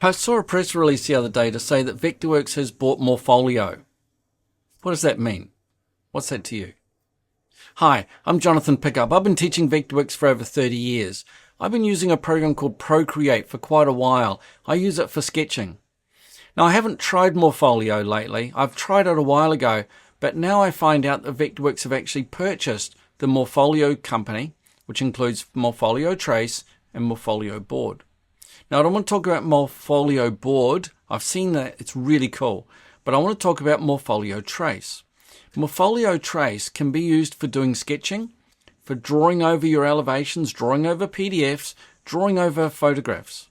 I saw a press release the other day to say that Vectorworks has bought Morpholio. What does that mean? What's that to you? Hi, I'm Jonathan Pickup. I've been teaching Vectorworks for over 30 years. I've been using a program called Procreate for quite a while. I use it for sketching. Now, I haven't tried Morpholio lately. I've tried it a while ago, but now I find out that Vectorworks have actually purchased the Morpholio company, which includes Morpholio Trace and Morpholio Board. Now, I don't want to talk about Morpholio Board. I've seen that. It's really cool. But I want to talk about Morpholio Trace. Morpholio Trace can be used for doing sketching, for drawing over your elevations, drawing over PDFs, drawing over photographs.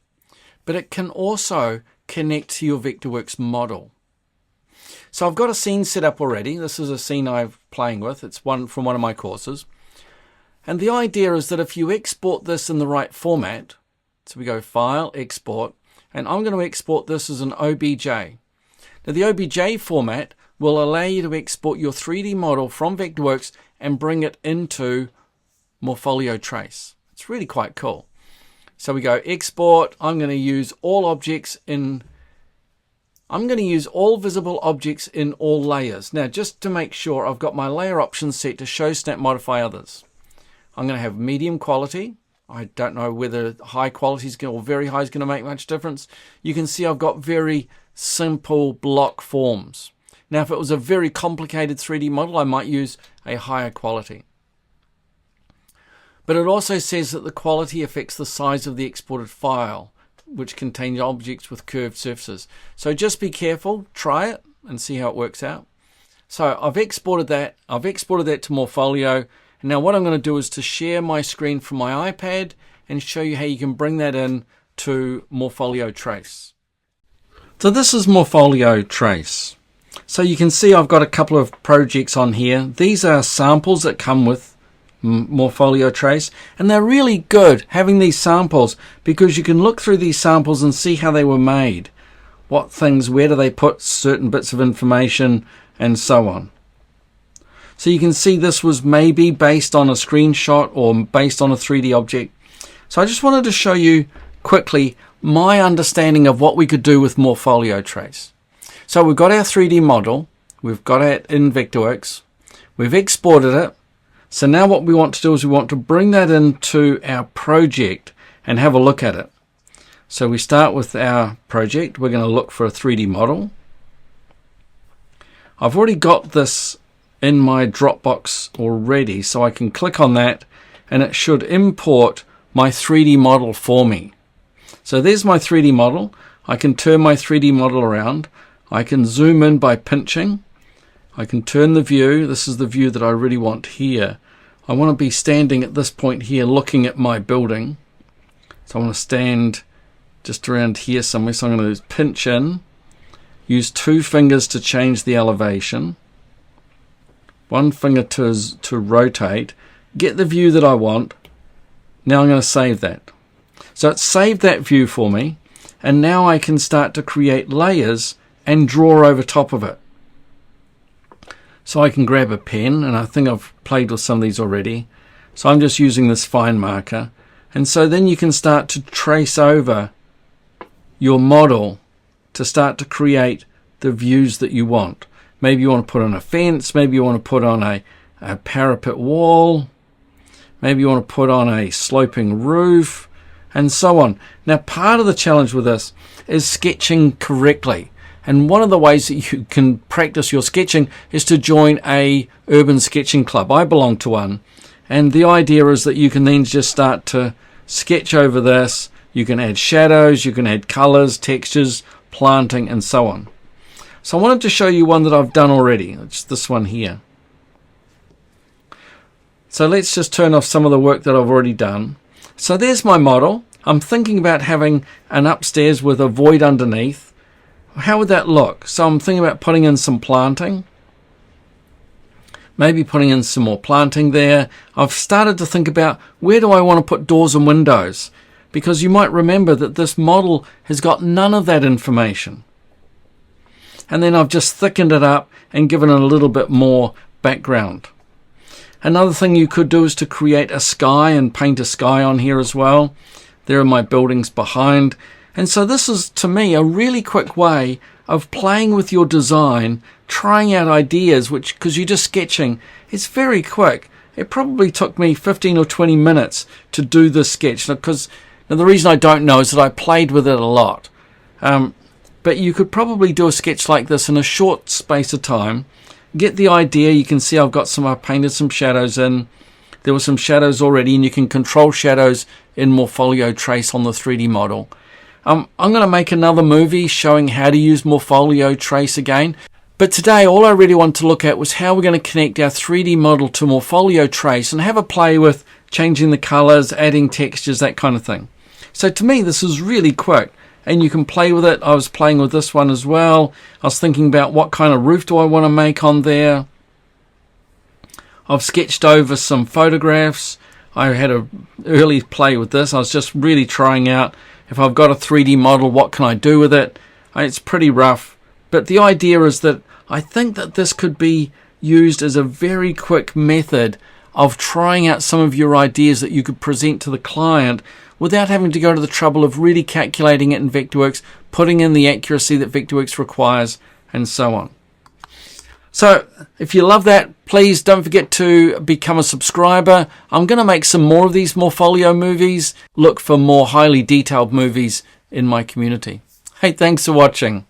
But it can also connect to your Vectorworks model. So I've got a scene set up already. This is a scene I'm playing with. It's one from one of my courses. And the idea is that if you export this in the right format, so we go File, Export, and I'm going to export this as an OBJ. Now the OBJ format will allow you to export your 3D model from Vectorworks and bring it into Morpholio Trace. It's really quite cool. So we go Export. I'm going to use all visible objects in all layers. Now, just to make sure, I've got my layer options set to show, snap, modify others. I'm going to have medium quality. I don't know whether high quality or very high is going to make much difference. You can see I've got very simple block forms. Now, if it was a very complicated 3D model, I might use a higher quality. But it also says that the quality affects the size of the exported file, which contains objects with curved surfaces. So just be careful, try it and see how it works out. So I've exported that. I've exported that to Morpholio. And now what I'm going to do is to share my screen from my iPad and show you how you can bring that in to Morpholio Trace. So this is Morpholio Trace. So you can see I've got a couple of projects on here. These are samples that come with Morpholio Trace, and they're really good having these samples because you can look through these samples and see how they were made, what things, where do they put certain bits of information, and so on. So you can see this was maybe based on a screenshot or based on a 3D object. So I just wanted to show you quickly my understanding of what we could do with Morpholio Trace. So we've got our 3D model, we've got it in Vectorworks, we've exported it. So now what we want to do is we want to bring that into our project and have a look at it. So we start with our project. We're going to look for a 3D model. I've already got this in my Dropbox already, so I can click on that and it should import my 3D model for me. So there's my 3D model. I can turn my 3D model around. I can zoom in by pinching. I can turn the view. This is the view that I really want here. I want to be standing at this point here looking at my building. So I want to stand just around here somewhere. So I'm going to pinch in, use 2 fingers to change the elevation, 1 finger to rotate, get the view that I want. Now I'm going to save that. So it's saved that view for me, and now I can start to create layers and draw over top of it. So I can grab a pen, and I think I've played with some of these already. So I'm just using this fine marker. And so then you can start to trace over your model to start to create the views that you want. Maybe you want to put on a fence, maybe you want to put on a parapet wall, maybe you want to put on a sloping roof, and so on. Now, part of the challenge with this is sketching correctly. And one of the ways that you can practice your sketching is to join a urban sketching club. I belong to one. And the idea is that you can then just start to sketch over this. You can add shadows, you can add colors, textures, planting, and so on. So I wanted to show you one that I've done already. It's this one here. So let's just turn off some of the work that I've already done. So there's my model. I'm thinking about having an upstairs with a void underneath. How would that look? So I'm thinking about putting in some planting. Maybe putting in some more planting there. I've started to think about where do I want to put doors and windows? Because you might remember that this model has got none of that information. And then I've just thickened it up and given it a little bit more background. Another thing you could do is to create a sky and paint a sky on here as well. There are my buildings behind. And so this is, to me, a really quick way of playing with your design, trying out ideas, which, because you're just sketching, it's very quick. It probably took me 15 or 20 minutes to do this sketch, because now the reason I don't know is that I played with it a lot. But you could probably do a sketch like this in a short space of time. Get the idea. You can see I've painted some shadows in. There were some shadows already, and you can control shadows in Morpholio Trace on the 3D model. I'm going to make another movie showing how to use Morpholio Trace again. But today all I really want to look at was how we're going to connect our 3D model to Morpholio Trace and have a play with changing the colors, adding textures, that kind of thing. So to me this is really quick, and you can play with it. I was playing with this one as well. I was thinking about what kind of roof do I want to make on there. I've sketched over some photographs. I had an early play with this. I was just really trying out, if I've got a 3D model, what can I do with it? It's pretty rough. But the idea is that I think that this could be used as a very quick method of trying out some of your ideas that you could present to the client without having to go to the trouble of really calculating it in Vectorworks, putting in the accuracy that Vectorworks requires, and so on. So if you love that, please don't forget to become a subscriber. I'm going to make some more of these Morpholio movies. Look for more highly detailed movies in my community. Hey, thanks for watching.